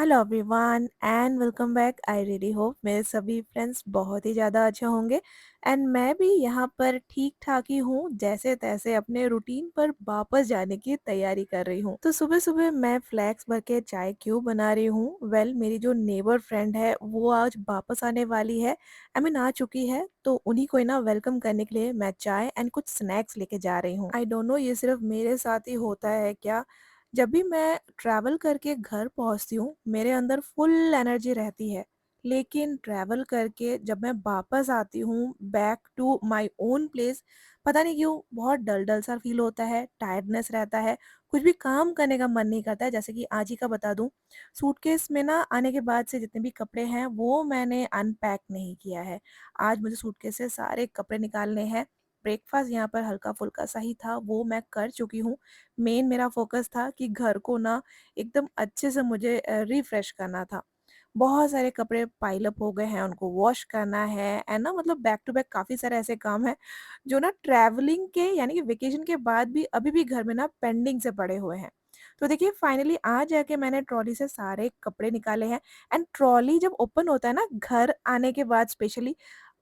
Hello everyone and welcome back. I really hope मेरे सभी friends बहुत ही ज़्यादा अच्छे होंगे एंड मैं भी यहाँ पर ठीक ठाक ही हूँ, जैसे तैसे अपने रूटीन पर वापस जाने की तैयारी कर रही हूँ। तो सुबह सुबह मैं फ्लैक्स भर के चाय क्यों बना रही हूँ? वेल मेरी जो नेबर फ्रेंड है वो आज वापस आने वाली है, आई मीन आ चुकी है। तो उन्हीं को ही ना वेलकम करने के लिए मैं चाय एंड कुछ स्नैक्स लेके जा रही हूँ। आई डोंट नो ये सिर्फ मेरे साथ ही होता है क्या, जब भी मैं ट्रैवल करके घर पहुँचती हूँ, मेरे अंदर फुल एनर्जी रहती है। लेकिन ट्रैवल करके जब मैं वापस आती हूँ back to my own place, पता नहीं क्यों बहुत डल-डल सा फ़ील होता है, टायर्डनेस रहता है, कुछ भी काम करने का मन नहीं करता है। जैसे कि आज ही का बता दूँ, सूटकेस में ना आने के बाद से जितने भी कपड़े हैं, वो मैंने अनपैक नहीं किया है। आज मुझे सूटकेस से सारे कपड़े निकालने हैं। ब्रेकफ़ास्ट यहाँ पर हल्का-फुल्का सा ही था, वो मैं कर चुकी हूँ। मेन मेरा फ़ोकस था कि घर को ना एकदम अच्छे से मुझे रिफ्रेश करना था। बहुत सारे कपड़े पाइल अप हो गए हैं, उनको वॉश करना है एंड ना मतलब बैक टू बैक काफ़ी सारे ऐसे काम हैं, जो ना ट्रैवलिंग के यानी कि वेकेशन के बाद भी अभी भी घर में ना पेंडिंग से पड़े हुए हैं। तो देखिए फाइनली आज जाके मैंने ट्रॉली से सारे कपड़े निकाले हैं एंड ट्रॉली जब ओपन होता है ना घर आने के बाद स्पेशली,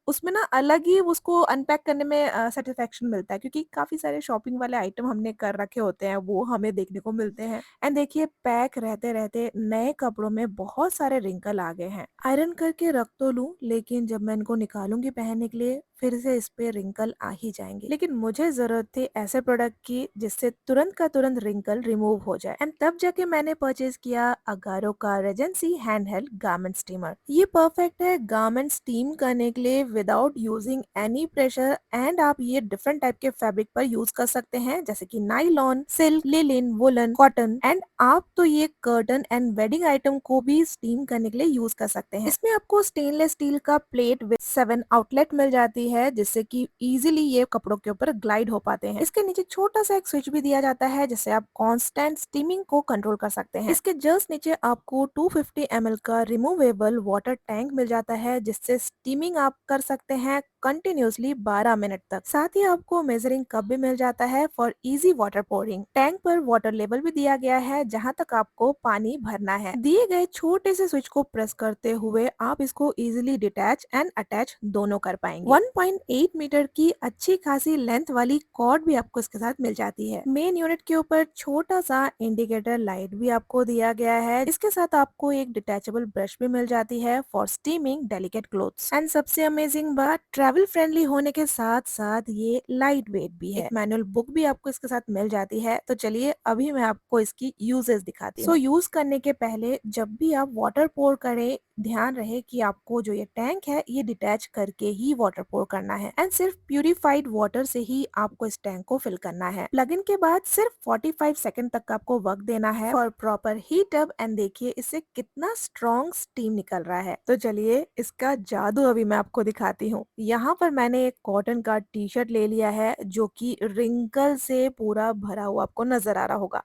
उसमें ना अलग ही उसको अनपैक करने में सैटिस्फैक्शन मिलता है, क्योंकि काफ़ी सारे शॉपिंग वाले आइटम हमने कर रखे होते हैं, वो हमें देखने को मिलते हैं। एंड देखिए पैक रहते-रहते नए कपड़ों में बहुत सारे रिंकल आ गए हैं। आयरन करके रख तो लूँ, लेकिन जब मैं इनको निकालूँगी पहनने के लिए, फिर से इस पे रिंकल आ ही जाएँगे। लेकिन मुझे ज़रूरत थी ऐसे प्रोडक्ट की जिससे तुरंत का तुरंत रिंकल रिमूव हो जाए एंड तब जाके मैंने परचेज़ किया अगारो का रेजेंसी हैंडहेल्ड गारमेंट स्टीमर। ये परफेक्ट है गारमेंट स्टीम करने के लिए without using any pressure and आप ये डिफरेंट टाइप के फैब्रिक पर यूज कर सकते हैं, जैसे कि nylon, silk, linen, woollen, cotton and आप तो ये कर्टन एंड वेडिंग आइटम को भी स्टीम करने के लिए यूज कर सकते हैं। इसमें आपको स्टेनलेस स्टील का प्लेट विद 7 आउटलेट मिल जाती है, जिससे कि इजीली ये कपड़ों के ऊपर ग्लाइड हो पाते हैं। इसके नीचे छोटा सा एक स्विच भी दिया जाता है, जिससे आप कांस्टेंट स्टीमिंग को कंट्रोल कर सकते हैं। इसके जस्ट नीचे आपको 250 ml का रिमूवेबल वाटर टैंक मिल जाता है, जिससे स्टीमिंग आप कर सकते हैं कंटिन्यूसली 12 मिनट तक। साथ ही आपको मेजरिंग कप भी मिल जाता है for easy water pouring. Tank पर वाटर लेवल भी दिया गया है, जहां तक आपको पानी भरना है। दिए गए छोटे से स्विच को प्रेस करते हुए आप इसको इजीली डिटैच एंड अटैच दोनों कर पाएंगे। 1.8 मीटर की अच्छी खासी लेंथ वाली कॉर्ड भी आपको इसके साथ मिल जाती है। मेन यूनिट के ऊपर छोटा सा इंडिकेटर लाइट भी आपको दिया गया है। इसके साथ आपको एक डिटैचेबल ब्रश भी मिल जाती है for steaming delicate clothes. And सबसे अमेजिंग बात, ट्रैवल फ्रेंडली होने के साथ साथ ये लाइट वेट भी है। एक मैनुअल बुक भी आपको इसके साथ मिल जाती है। तो चलिए अभी मैं आपको इसकी यूजेस दिखाती हूँ। यूज करने के पहले जब भी आप वाटर पोर करें, ध्यान रहे कि आपको जो ये टैंक है ये डिटैच करके ही वाटर पोर करना है एंड सिर्फ प्यूरिफाइड वाटर से ही आपको इस टैंक को फिल करना है। प्लग इन के बाद सिर्फ 45 सेकंड तक आपको वक्त देना है for proper heat up and देखिए इससे कितना स्ट्रॉन्ग स्टीम निकल रहा है। तो चलिए इसका जादू अभी मैं आपको दिखाती हूँ। यहाँ पर मैंने एक कॉटन का टी शर्ट ले लिया है, जो कि रिंकल से पूरा भरा हुआ आपको नजर आ रहा होगा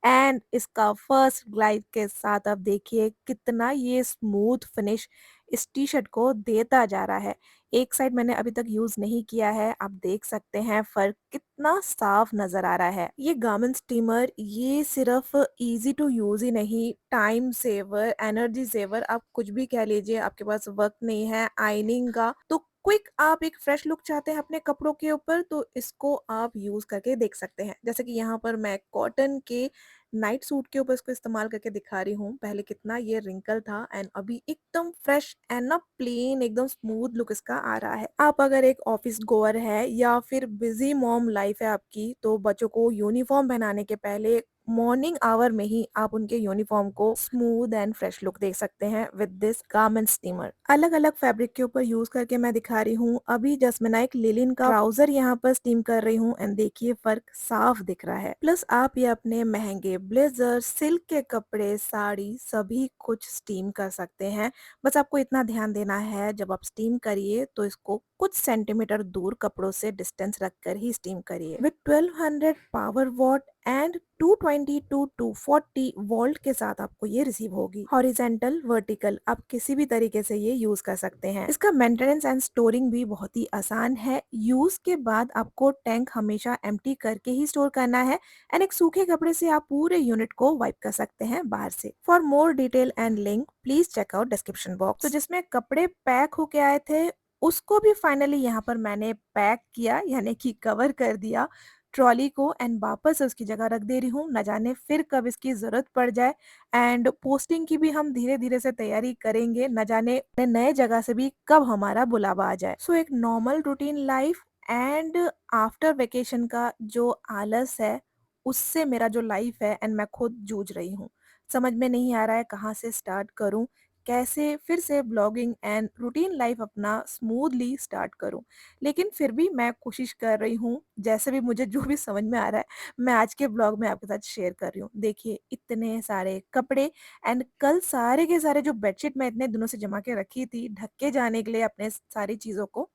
एंड इसका फर्स्ट ग्लाइड के साथ आप देखिए कितना ये स्मूथ फिनिश इस टी शर्ट को देता जा रहा है। एक साइड मैंने अभी तक यूज नहीं किया है, आप देख सकते हैं फर्क कितना साफ नजर आ रहा है। ये गार्मेंट स्टीमर ये सिर्फ इजी टू यूज ही नहीं, टाइम सेवर, एनर्जी सेवर, आप कुछ भी कह लीजिए। आपके पास वक्त नहीं है आयनिंग का, तो क्विक आप एक फ्रेश लुक चाहते हैं अपने कपड़ों के ऊपर, तो इसको आप यूज करके देख सकते हैं। जैसे कि यहाँ पर मैं कॉटन के नाइट सूट के ऊपर इसको इस्तेमाल करके दिखा रही हूँ। पहले कितना ये रिंकल था एंड अभी एकदम फ्रेश एंड ना प्लेन एकदम स्मूथ लुक इसका आ रहा है। आप अगर एक ऑफिस गोअर है या फिर बिजी मॉम लाइफ है आपकी, तो बच्चों को यूनिफॉर्म पहनाने के पहले मॉर्निंग आवर में ही आप उनके यूनिफॉर्म को स्मूथ एंड फ्रेश लुक दे सकते हैं विद दिस गारमेंट स्टीमर। अलग अलग फैब्रिक के ऊपर यूज करके मैं दिखा रही हूँ। अभी जस्ट मैं ना एक लिलिन का ट्राउजर यहाँ पर स्टीम कर रही हूँ एंड देखिए फर्क साफ दिख रहा है। प्लस आप ये अपने महंगे ब्लेजर, सिल्क के कपड़े, साड़ी सभी कुछ स्टीम कर सकते हैं। बस आपको इतना ध्यान देना है जब आप स्टीम करिए तो इसको कुछ सेंटीमीटर दूर कपड़ों से डिस्टेंस रखकर ही स्टीम करिए। With 1200 power watt and 220 to 240 volt के साथ आपको ये रिसीव होगी। हॉरिजेंटल, वर्टिकल, आप किसी भी तरीके से ये यूज कर सकते हैं। इसका मेंटेनेंस एंड स्टोरिंग भी बहुत ही आसान है। यूज के बाद आपको टैंक हमेशा एम्प्टी करके ही स्टोर करना है एंड एक सूखे कपड़े से आप पूरे यूनिट को वाइप कर सकते हैं बाहर से। For more detail and link please check out description box. तो जिसमें कपड़े पैक होके आए थे उसको भी फाइनली यहाँ पर मैंने पैक किया, यानी कि कवर कर दिया ट्रॉली को एंड वापस उसकी जगह रख दे रही हूँ। न जाने फिर कब इसकी जरूरत पड़ जाए। एंड पोस्टिंग की भी हम धीरे धीरे से तैयारी करेंगे, न जाने नए जगह से भी कब हमारा बुलावा आ जाए। सो एक normal routine life and after vacation का जो आलस है उससे मेरा जो लाइफ है एंड मैं खुद जूझ रही हूँ। समझ में नहीं आ रहा है कहाँ से स्टार्ट करूँ, कैसे फिर से ब्लॉगिंग एंड रूटीन लाइफ अपना स्मूथली स्टार्ट करूं। लेकिन फिर भी मैं कोशिश कर रही हूँ, जैसे भी मुझे जो भी समझ में आ रहा है मैं आज के ब्लॉग में आपके साथ शेयर कर रही हूँ। देखिए इतने सारे कपड़े एंड कल सारे के सारे जो बेडशीट मैं इतने दिनों से जमा के रखी थी ढक के जाने के लिए अपने सारी चीजों को,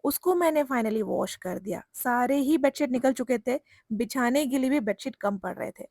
उसको मैंने फाइनली वॉश कर दिया। सारे ही बेडशीट निकल चुके थे, बिछाने के लिए भी बेडशीट कम पड़ रहे थे।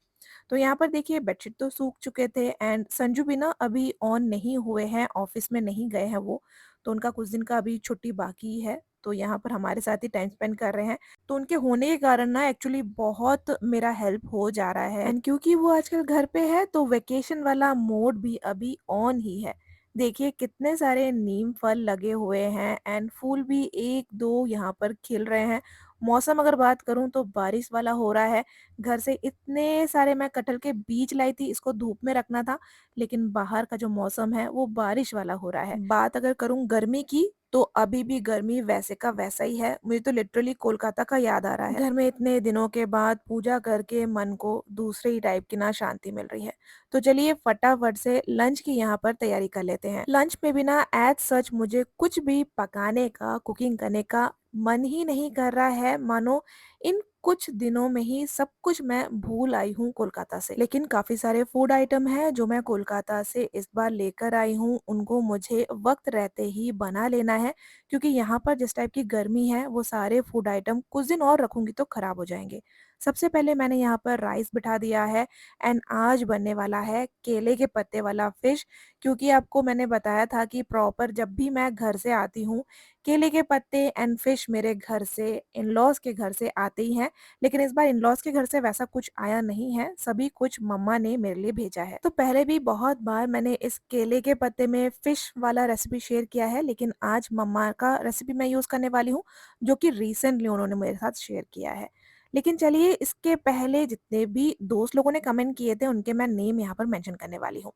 तो यहाँ पर देखिए बेडशीट तो सूख चुके थे एंड संजू भी ना अभी ऑन नहीं हुए हैं, ऑफिस में नहीं गए हैं वो, तो उनका कुछ दिन का अभी छुट्टी बाकी है। तो यहाँ पर हमारे साथ ही टाइम स्पेंड कर रहे हैं। तो उनके होने के कारण ना एक्चुअली बहुत मेरा हेल्प हो जा रहा है एंड क्योंकि वो आजकल घर पे है तो वेकेशन वाला मोड भी अभी ऑन ही है। देखिए कितने सारे नीम फल लगे हुए हैं एंड फूल भी एक दो यहाँ पर खिल रहे हैं। मौसम अगर बात करूं तो बारिश वाला हो रहा है। घर से इतने सारे मैं कटहल के बीज लाई थी, इसको धूप में रखना था, लेकिन बाहर का जो मौसम है वो बारिश वाला हो रहा है। बात अगर करूं गर्मी की तो अभी भी गर्मी वैसे का वैसा ही है। मुझे तो लिटरली कोलकाता का याद आ रहा है। घर में इतने दिनों के बाद पूजा करके मन को दूसरे ही टाइप की ना शांति मिल रही है। तो चलिए फटाफट से लंच की यहाँ पर तैयारी कर लेते हैं। लंच में भी ना एज सच मुझे कुछ भी पकाने का, कुकिंग करने का मन ही नहीं कर रहा है। मानो इन कुछ दिनों में ही सब कुछ मैं भूल आई हूँ कोलकाता से। लेकिन काफी सारे फूड आइटम हैं जो मैं कोलकाता से इस बार लेकर आई हूँ, उनको मुझे वक्त रहते ही बना लेना है क्योंकि यहाँ पर जिस टाइप की गर्मी है वो सारे फूड आइटम कुछ दिन और रखूंगी तो खराब हो जाएंगे। सबसे पहले मैंने यहाँ पर राइस बिठा दिया है एंड आज बनने वाला है केले के पत्ते वाला फिश। क्योंकि आपको मैंने बताया था कि प्रॉपर जब भी मैं घर से आती हूँ केले के पत्ते एंड फिश मेरे घर से, इन लॉज के घर से आते ही हैं। लेकिन इस बार इन लॉज के घर से वैसा कुछ आया नहीं है, सभी कुछ मम्मा ने मेरे लिए भेजा है। तो पहले भी बहुत बार मैंने इस केले के पत्ते में फिश वाला रेसिपी शेयर किया है, लेकिन आज मम्मा का रेसिपी मैं यूज करने वाली हूँ जो कि रिसेंटली उन्होंने मेरे साथ शेयर किया है। लेकिन चलिए इसके पहले जितने भी दोस्त लोगों ने कमेंट किए थे उनके मैं नेम यहाँ पर मेंशन करने वाली हूँ।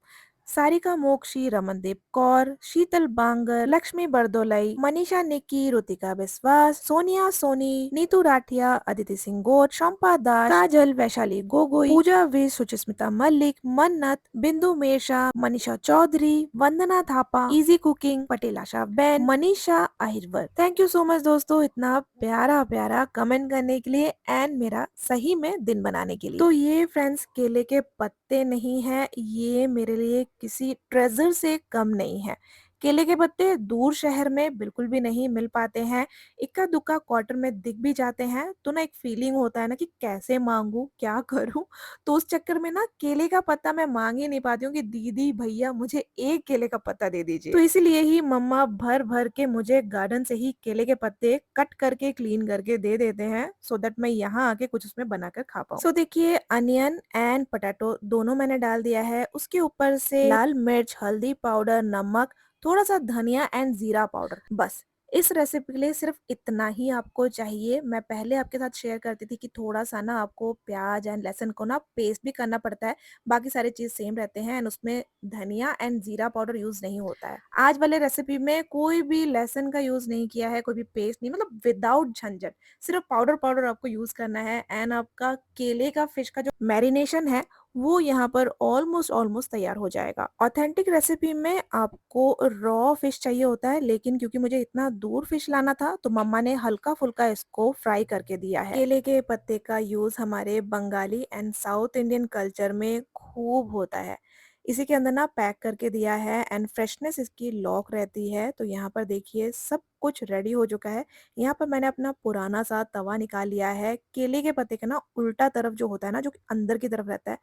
सारिका मोक्षी, रमनदीप कौर, शीतल बांगर, लक्ष्मी बरदोलई, मनीषा निक्की, रुतिका बिस्वास, सोनिया सोनी, नीतू राठिया, अदिति सिंह गोट, शंपा दास, काजल, वैशाली गोगोई, पूजा विश, सुचिस्मिता मल्लिक, मन्नत, बिंदु मेरशा, मनीषा चौधरी, वंदना थापा, इजी कुकिंग, पटेल आशा बैन, Manisha Ahirwar. Thank you so much दोस्तों इतना प्यारा प्यारा कमेंट करने के लिए एंड मेरा सही में दिन बनाने के लिए। तो ये फ्रेंड्स केले के पत्ते नहीं है, ये मेरे लिए किसी ट्रेजर से कम नहीं है। केले के पत्ते दूर शहर में बिल्कुल भी नहीं मिल पाते हैं, इक्का दुक्का क्वार्टर में दिख भी जाते हैं तो ना एक फीलिंग होता है ना कि कैसे मांगू, क्या करूं। तो उस चक्कर में ना केले का पत्ता मैं मांग ही नहीं पाती हूँ कि दीदी भैया मुझे एक केले का पत्ता दे दीजिए। तो इसीलिए ही मम्मा भर भर के मुझे गार्डन से ही केले के पत्ते कट करके क्लीन करके दे देते हैं सो दैट मैं यहाँ आके कुछ उसमें बनाकर खा पाऊँ। सो देखिए अनियन एंड पोटैटो दोनों मैंने डाल दिया है, उसके ऊपर से लाल मिर्च, हल्दी पाउडर, नमक, थोड़ा सा धनिया एंड जीरा पाउडर, बस इस रेसिपी के लिए सिर्फ इतना ही आपको चाहिए। मैं पहले आपके साथ शेयर करती थी कि थोड़ा सा ना आपको प्याज एंड लहसुन को ना पेस्ट भी करना पड़ता है, बाकी सारे चीज सेम रहते हैं एंड उसमें धनिया एंड जीरा पाउडर यूज नहीं होता है। आज वाले रेसिपी में कोई भी लहसुन का यूज नहीं किया है, कोई भी पेस्ट नहीं, मतलब विदाउट झंझट, सिर्फ पाउडर पाउडर आपको यूज करना है एंड आपका केले का फिश का जो मैरिनेशन है वो यहाँ पर ऑलमोस्ट ऑलमोस्ट तैयार हो जाएगा। ऑथेंटिक रेसिपी में आपको रॉ फिश चाहिए होता है, लेकिन क्योंकि मुझे इतना दूर फिश लाना था तो मम्मा ने हल्का फुल्का इसको फ्राई करके दिया है। केले के पत्ते का यूज हमारे Bengali and south Indian culture में खूब होता है। इसी के अंदर ना पैक करके दिया है एंड फ्रेशनेस इसकी लॉक रहती है। तो यहाँ पर देखिए सब कुछ रेडी हो चुका है। यहाँ पर मैंने अपना पुराना सा तवा निकाल लिया है। केले के पत्ते का ना उल्टा तरफ जो होता है ना, जो कि अंदर की तरफ रहता है,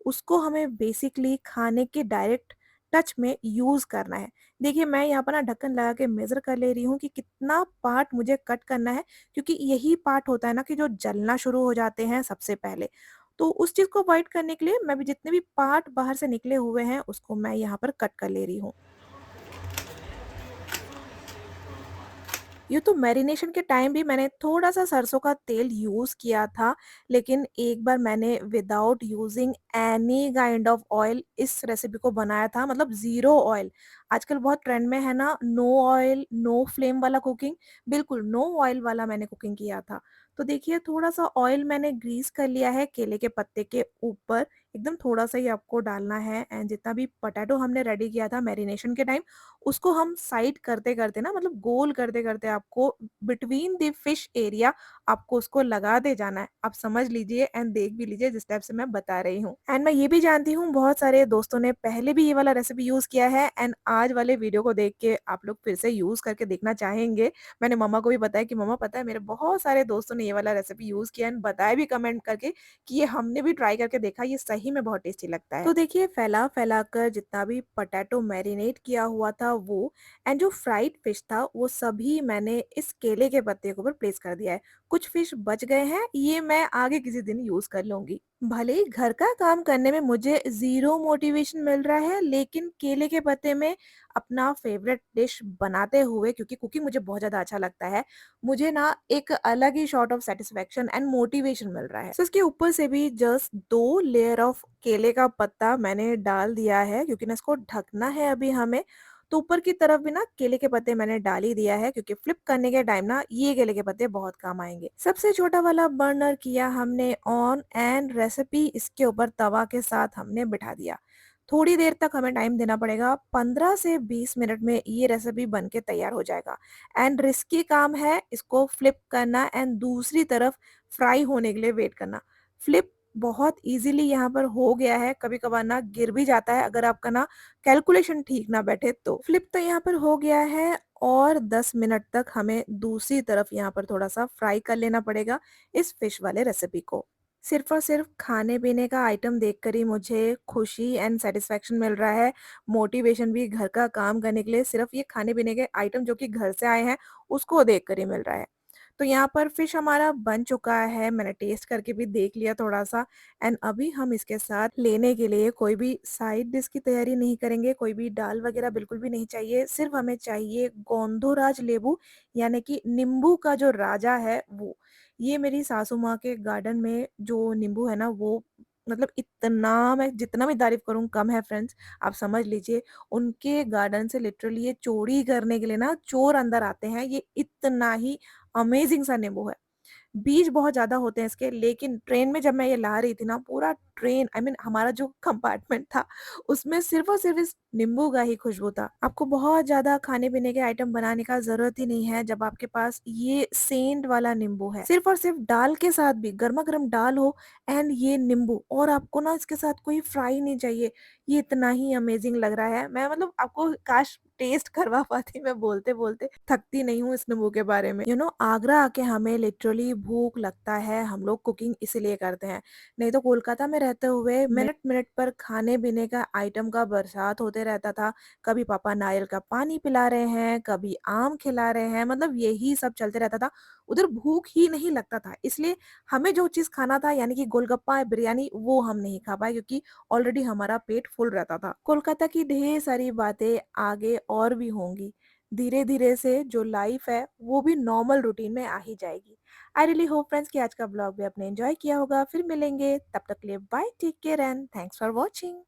उसको हमें बेसिकली खाने के डायरेक्ट टच में यूज़ करना है। देखिए मैं यहाँ पर ना ढक्कन लगा के मेज़र कर ले रही हूँ कि कितना पार्ट मुझे कट करना है, क्योंकि यही पार्ट होता है ना कि जो जलना शुरू हो जाते हैं सबसे पहले। तो उस चीज़ को अवॉइड करने के लिए मैं भी जितने भी पार्ट बाहर से निकले हुए हैं उसको मैं यहाँ पर कट कर ले रही हूँ। यूँ तो मैरिनेशन के टाइम भी मैंने थोड़ा-सा सरसों का तेल यूज़ किया था, लेकिन एक बार मैंने without using any kind of oil इस रेसिपी को बनाया था, मतलब ज़ीरो ऑयल। आजकल बहुत ट्रेंड में है ना नो ऑयल, नो फ्लेम वाला कुकिंग, बिल्कुल नो ऑयल वाला मैंने कुकिंग किया था। तो देखिए थोड़ा-सा ऑयल मैंने ग्रीस कर लिया है केले के पत्ते के ऊपर, एकदम थोड़ा-सा ही आपको डालना है एंड जितना भी पोटैटो हमने रेडी किया था मैरिनेशन के टाइम, उसको हम साइड करते-करते ना, मतलब गोल करते-करते आपको बिटवीन द फिश एरिया आपको उसको लगाते जाना है। आप समझ लीजिए एंड देख भी लीजिए जिस टाइप से मैं बता रही हूँ। एंड मैं ये भी जानती हूँ बहुत सारे दोस्तों ने पहले भी ये वाला रेसिपी यूज़ किया है एंड आज वाले वीडियो को देख के आप लोग फिर से यूज़ करके देखना चाहेंगे। मैंने मम्मा को भी बताया कि मम्मा पता है मेरे बहुत सारे दोस्तों ने ये वाला रेसिपी यूज़ किया एंड बताया भी कमेंट करके कि ये हमने भी ट्राई करके देखा, ये सही में बहुत टेस्टी लगता है। तो देखिए फैला-फैला कर जितना भी पोटैटो मैरिनेट किया हुआ था वो एंड जो फ्राइड फिश था वो सभी मैंने इस केले के पत्ते के ऊपर प्लेस कर दिया है। कुछ फिश बच गए हैं, ये मैं आगे किसी दिन यूज़ कर लूँगी। भले ही घर का काम करने में मुझे ज़ीरो मोटिवेशन मिल रहा है, लेकिन केले के पत्ते में अपना फ़ेवरेट डिश बनाते हुए, क्योंकि कुकिंग मुझे बहुत ज़्यादा अच्छा लगता है, मुझे ना एक अलग ही sort of satisfaction and motivation मिल रहा है। सो इसके ऊपर से भी जस्ट 2 लेयर ऑफ केले का पत्ता मैंने डाल दिया है, क्योंकि ना इसको ढकना है अभी हमें। तो ऊपर की तरफ भी ना केले के पत्ते मैंने डाल ही दिया है, क्योंकि फ्लिप करने के टाइम ना ये केले के पत्ते बहुत काम आएँगे। सबसे छोटा वाला बर्नर किया हमने ऑन एंड रेसिपी इसके ऊपर तवा के साथ हमने बिठा दिया। थोड़ी देर तक हमें टाइम देना पड़ेगा, 15 से 20 मिनट में ये रेसिपी बन के तैयार हो जाएगा। एंड रिस्की काम है इसको फ्लिप करना एंड दूसरी तरफ फ्राई होने के लिए वेट करना। फ्लिप बहुत ईज़िली यहाँ पर हो गया है, कभी-कभार ना गिर भी जाता है अगर आपका ना कैलकुलेशन ठीक ना बैठे तो। फ्लिप तो यहाँ पर हो गया है और 10 मिनट तक हमें दूसरी तरफ यहाँ पर थोड़ा-सा फ्राई कर लेना पड़ेगा इस फिश वाले रेसिपी को। सिर्फ़ और सिर्फ़ खाने-पीने का आइटम देखकर ही मुझे खुशी एंड सैटिस्फैक्शन मिल रहा है, मोटिवेशन भी घर का काम करने के लिए सिर्फ़ ये खाने-पीने के आइटम जो कि घर से आए हैं, उसको देखकर ही मिल रहा है। तो यहाँ पर फिश हमारा बन चुका है, मैंने टेस्ट करके भी देख लिया थोड़ा-सा एंड अभी हम इसके साथ लेने के लिए कोई भी साइड डिश की तैयारी नहीं करेंगे, कोई भी दाल वगैरह बिल्कुल भी नहीं चाहिए, सिर्फ़ हमें चाहिए गोंधुराज लेबू, यानी कि नींबू का जो राजा है वो। ये मेरी सासू माँ के गार्डन में जो नींबू है ना वो, मतलब इतना मैं जितना भी तारीफ़ करूँ कम है फ्रेंड्स, आप समझ लीजिए उनके गार्डन से लिटरली ये चोरी करने के लिए ना चोर अंदर आते हैं, ये इतना ही अमेज़िंग सा नींबू है। बीज बहुत ज़्यादा होते हैं इसके, लेकिन ट्रेन में जब मैं ये ला रही थी ना, पूरा ट्रेन आई मीन हमारा जो कंपार्टमेंट था, उसमें सिर्फ़ और सिर्फ़ इस नींबू का ही खुशबू था। आपको बहुत ज़्यादा खाने-पीने के आइटम बनाने का ज़रूरत ही नहीं है, जब आपके पास ये सेंट वाला नींबू है। सिर्फ़ और सिर्फ़ दाल के साथ भी गरमा-गरम दाल हो एंड ये नींबू, और आपको ना इसके साथ कोई फ्राई नहीं चाहिए, ये इतना ही अमेज़िंग लग रहा है। मैं मतलब आपको काश टेस्ट करवा पाती, मैं बोलते-बोलते थकती नहीं हूँ इस नींबू के बारे में। आगरा आके हमें लिटरली भूख लगता है, हम लोग कुकिंग इसीलिए करते हैं। नहीं तो कोलकाता में रहते हुए मिनट-मिनट पर खाने-पीने का आइटम का बरसात होते रहता था। कभी पापा नारियल का पानी पिला रहे हैं, कभी आम खिला रहे हैं, मतलब यही सब चलते रहता था। उधर भूख ही नहीं लगता था, इसलिए हमें जो चीज़ खाना था यानी कि गोलगप्पा, बिरयानी, वो हम नहीं खा पाए, क्योंकि ऑलरेडी हमारा पेट फुल रहता था। कोलकाता की ढेर सारी बातें आगे और भी होंगी। धीरे-धीरे से जो लाइफ है वो भी नॉर्मल रूटीन में आ ही जाएगी। आई रियली होप फ्रेंड्स कि आज का ब्लॉग भी आपने एन्जॉय किया होगा। फिर मिलेंगे, तब तक के लिए bye, take care and thanks for watching.